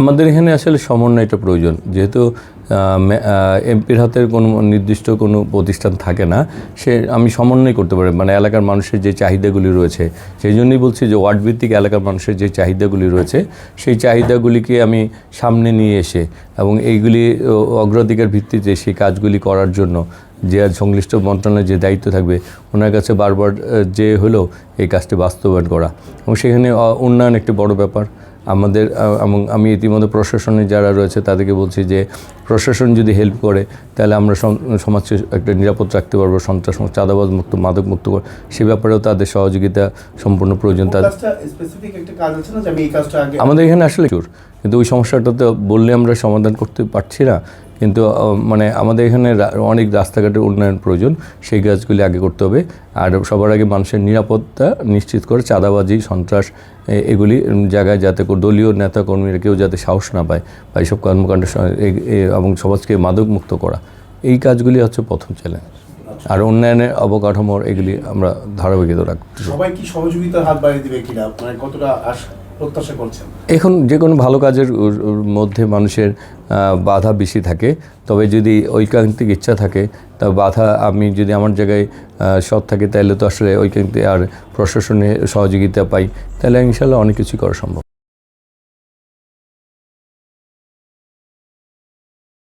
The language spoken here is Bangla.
আমাদের এখানে আসলে সমন্বয়টা প্রয়োজন, যেহেতু এমপির হাতের কোনো নির্দিষ্ট কোনো প্রতিষ্ঠান থাকে না, আমি সমন্বয় করতে পারি, মানে এলাকার মানুষের যে চাহিদাগুলি রয়েছে, সেই জন্যই বলছি যে ওয়ার্ড ভিত্তিক এলাকার মানুষের যে চাহিদাগুলি রয়েছে সেই চাহিদাগুলিকে আমি সামনে নিয়ে এসে এবং এইগুলি অগ্রাধিকার ভিত্তিতে সেই কাজগুলি করার জন্য যে সংশ্লিষ্ট মন্ত্রণালয়ের যে দায়িত্ব থাকবে ওনার কাছে বারবার যে হলো এই কাজটি বাস্তবায়ন করা, এবং সেখানে উন্নয়ন একটি বড় ব্যাপার আমাদের। এবং আমি ইতিমধ্যে প্রশাসনে যারা রয়েছে তাদেরকে বলছি যে প্রশাসন যদি হেল্প করে তাহলে আমরা সমাজকে একটা নিরাপদ রাখতে পারবো, সন্ত্রাস মুক্ত, চাঁদাবাজ মুক্ত, মাদক মুক্ত, সে ব্যাপারেও তাদের সহযোগিতা সম্পূর্ণ প্রয়োজন। আমাদের এখানে আসলে কিন্তু ওই সমস্যাটাতে বললে আমরা সমাধান করতে পারছি না, কিন্তু মানে আমাদের এখানে অনেক রাস্তাঘাটের উন্নয়ন প্রয়োজন, সেই কাজগুলি আগে করতে হবে। আর সবার আগে মানুষের নিরাপত্তা নিশ্চিত করে চাঁদাবাজি, সন্ত্রাস এগুলি জায়গায় যাতে দলীয় নেতাকর্মীরা কেউ যাতে সাহস না পায় বা এইসব কর্মকাণ্ড এবং সমাজকে মাদক মুক্ত করা, এই কাজগুলি হচ্ছে প্রথম চ্যালেঞ্জ। আর উন্নয়নের অবকাঠামোর এগুলি আমরা ধারাবাহিকতা রাখতে। সবাই কি সহযোগিতার হাত বাড়িয়ে দিবে কিনা, মানে কতটা প্রত্যাশা করছেন? এখন যে কোনো ভালো কাজের মধ্যে মানুষের বাধা বেশি থাকে, তবে যদি ঐকান্তিক ইচ্ছা থাকে তা বাধা, আমি যদি আমার জায়গায় সৎ থাকি তাহলে তো আসলে ঐকান্তিক আর প্রশাসনের সহযোগিতা পাই, তাহলে ইনশাল্লাহ অনেক কিছুই করা সম্ভব।